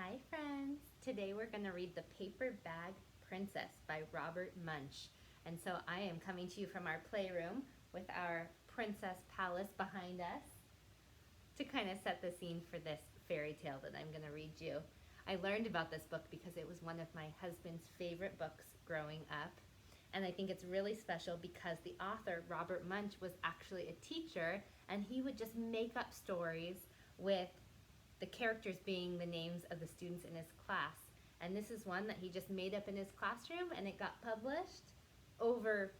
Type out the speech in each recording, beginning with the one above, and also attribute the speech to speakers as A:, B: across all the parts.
A: Hi friends! Today we're going to read The Paper Bag Princess by Robert Munsch. And so I am coming to you from our playroom with our princess palace behind us to kind of set the scene for this fairy tale that I'm going to read you. I learned about this book because it was one of my husband's favorite books growing up. And I think it's really special because the author, Robert Munsch, was actually a teacher, and he would just make up stories with the characters being the names of the students in his class. And this is one that he just made up in his classroom, and it got published over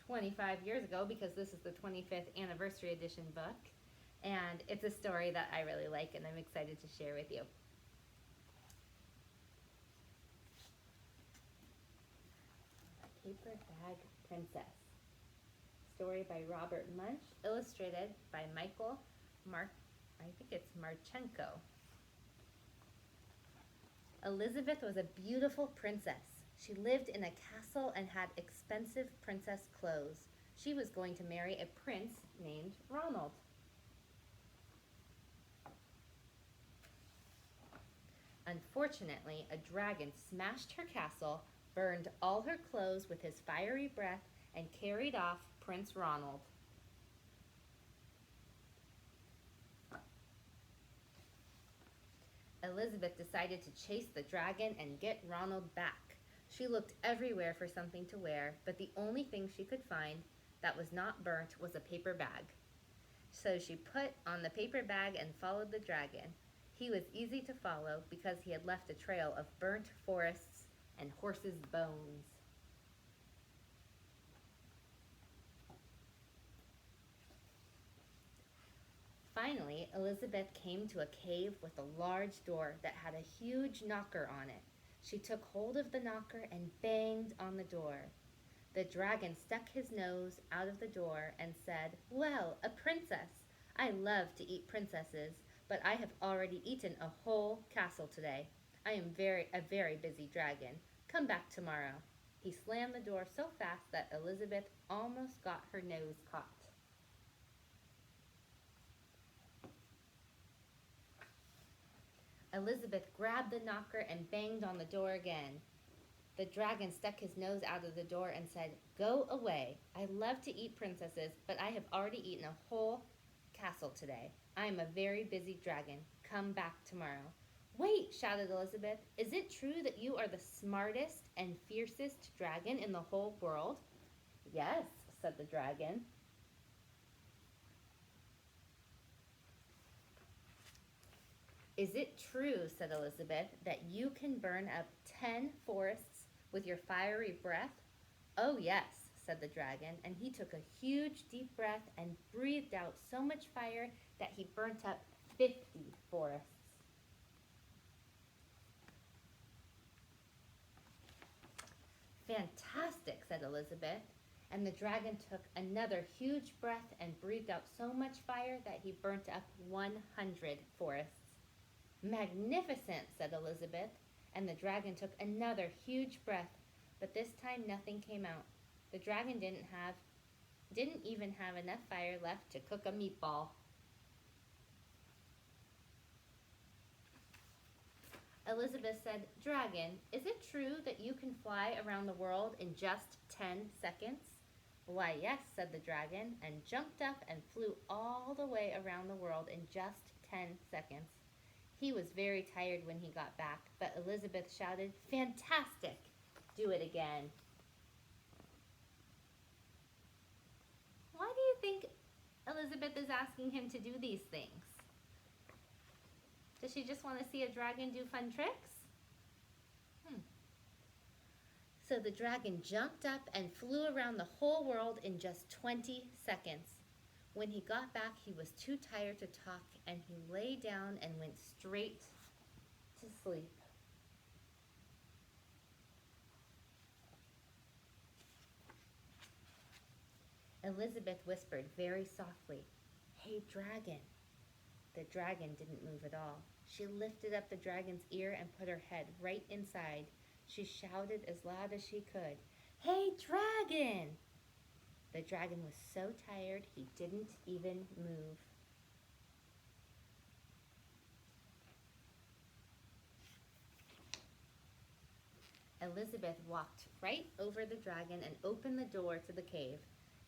A: 25 years ago because this is the 25th anniversary edition book. And it's a story that I really like and I'm excited to share with you. Paper Bag Princess. Story by Robert Munsch, illustrated by Michael Marchenko. Elizabeth was a beautiful princess. She lived in a castle and had expensive princess clothes. She was going to marry a prince named Ronald. Unfortunately, a dragon smashed her castle, burned all her clothes with his fiery breath, and carried off Prince Ronald. Elizabeth decided to chase the dragon and get Ronald back. She looked everywhere for something to wear, but the only thing she could find that was not burnt was a paper bag. So she put on the paper bag and followed the dragon. He was easy to follow because he had left a trail of burnt forests and horses' bones. Finally, Elizabeth came to a cave with a large door that had a huge knocker on it. She took hold of the knocker and banged on the door. The dragon stuck his nose out of the door and said, "Well, a princess! I love to eat princesses, but I have already eaten a whole castle today. I am a very busy dragon. Come back tomorrow." He slammed the door so fast that Elizabeth almost got her nose caught. Elizabeth grabbed the knocker and banged on the door again. The dragon stuck his nose out of the door and said, "Go away. I love to eat princesses, but I have already eaten a whole castle today. I am a very busy dragon. Come back tomorrow." "Wait," shouted Elizabeth. "Is it true that you are the smartest and fiercest dragon in the whole world?" "Yes," said the dragon. "Is it true," said Elizabeth, "that you can burn up 10 forests with your fiery breath?" "Oh, yes," said the dragon, and he took a huge deep breath and breathed out so much fire that he burnt up 50 forests. "Fantastic," said Elizabeth, and the dragon took another huge breath and breathed out so much fire that he burnt up 100 forests. "Magnificent," said Elizabeth, and the dragon took another huge breath, but this time nothing came out. The dragon didn't even have enough fire left to cook a meatball. Elizabeth said, "Dragon, is it true that you can fly around the world in just 10 seconds?" "Why, yes," said the dragon, and jumped up and flew all the way around the world in just 10 seconds. He was very tired when he got back, but Elizabeth shouted, "Fantastic! Do it again." Why do you think Elizabeth is asking him to do these things? Does she just want to see a dragon do fun tricks? So the dragon jumped up and flew around the whole world in just 20 seconds. When he got back, he was too tired to talk, and he lay down and went straight to sleep. Elizabeth whispered very softly, "Hey, dragon." The dragon didn't move at all. She lifted up the dragon's ear and put her head right inside. She shouted as loud as she could, "Hey, dragon!" The dragon was so tired he didn't even move. Elizabeth walked right over the dragon and opened the door to the cave.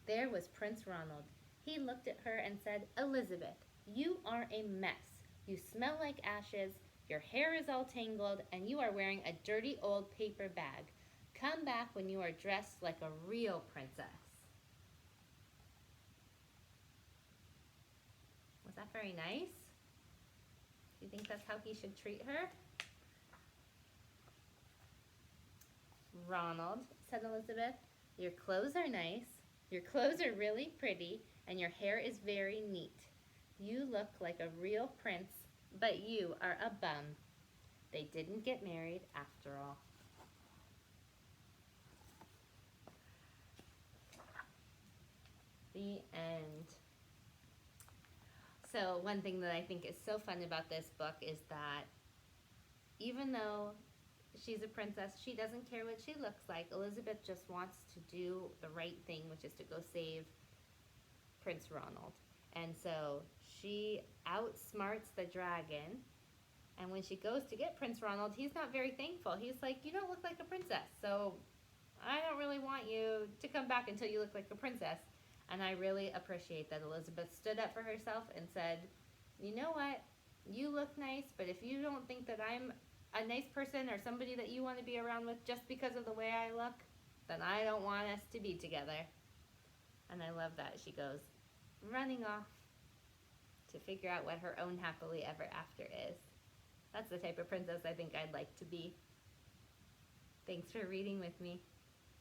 A: There was Prince Ronald. He looked at her and said, "Elizabeth, you are a mess. You smell like ashes, your hair is all tangled, and you are wearing a dirty old paper bag. Come back when you are dressed like a real princess." Was that very nice? Do you think that's how he should treat her? "Ronald," said Elizabeth, "your clothes are nice, your clothes are really pretty, and your hair is very neat. You look like a real prince, but you are a bum." They didn't get married after all. The end. So one thing that I think is so fun about this book is that even though she's a princess, she doesn't care what she looks like. Elizabeth just wants to do the right thing, which is to go save Prince Ronald. And so she outsmarts the dragon. And when she goes to get Prince Ronald, he's not very thankful. He's like, "You don't look like a princess, so I don't really want you to come back until you look like a princess." And I really appreciate that Elizabeth stood up for herself and said, "You know what? You look nice, but if you don't think that I'm a nice person or somebody that you want to be around with just because of the way I look, then I don't want us to be together." And I love that she goes running off to figure out what her own happily ever after is. That's the type of princess I think I'd like to be. Thanks for reading with me.